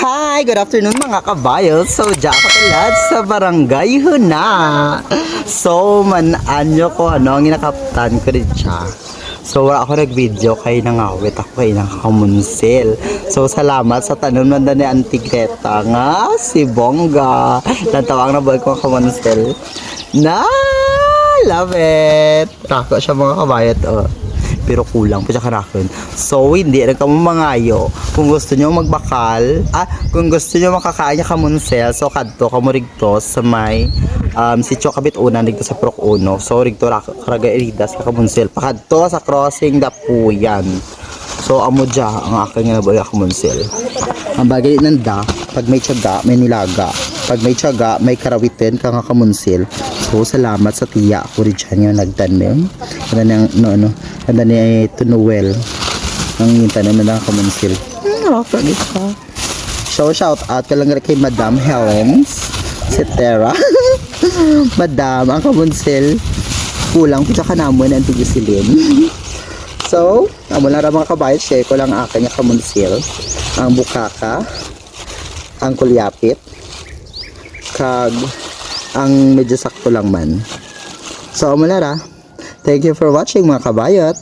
Hi! Good afternoon mga kabayo. So, diyan ako talad sa barangay Huna. So, anyo ko ano, ang inakaptan ko rin siya. So, wala ako nag-video kay nangawit ako kay nakamunsil. So, salamat sa tanong na ni Auntie Greta nga, si Bongga. Nantawang na buhay ko ang kamunsil. Na! Love it! Rako siya mga kabayot, oh. Pero kulang pa siya karakon. So, hindi rin kamo mangayo. Kung gusto nyo magbakal, kung gusto nyo makakain niya kamunsel, so kadto kamo rigto sa may si Chokabit una dito sa Prok Uno. So, rigto karaga iridas ka kamunsel. Pakadto sa crossing Dapuyan. So, amo dya ang aking nga nabuhay kamunsel. Ang bagay nanda, pag may tiyaga, may nilaga. Pag may tiyaga, may karawitin ka nga kamunsil. So, salamat sa tiya ako rin dyan yung nagtanim. Kanda ni Tunuel. Ang tanim na lang kamunsil. Nakakagit ka. Shout out ka lang kay Madam Helms. Si Tera. Madam, ang kamunsil. Kulang po sa kanamon ang tigisilin. So, mula na mga kabayan, share ko lang aking kamunsil. Ang bukaka, ang kulyapit, kag ang medyo sakto lang man. So, mula na. Thank you for watching mga kabayot.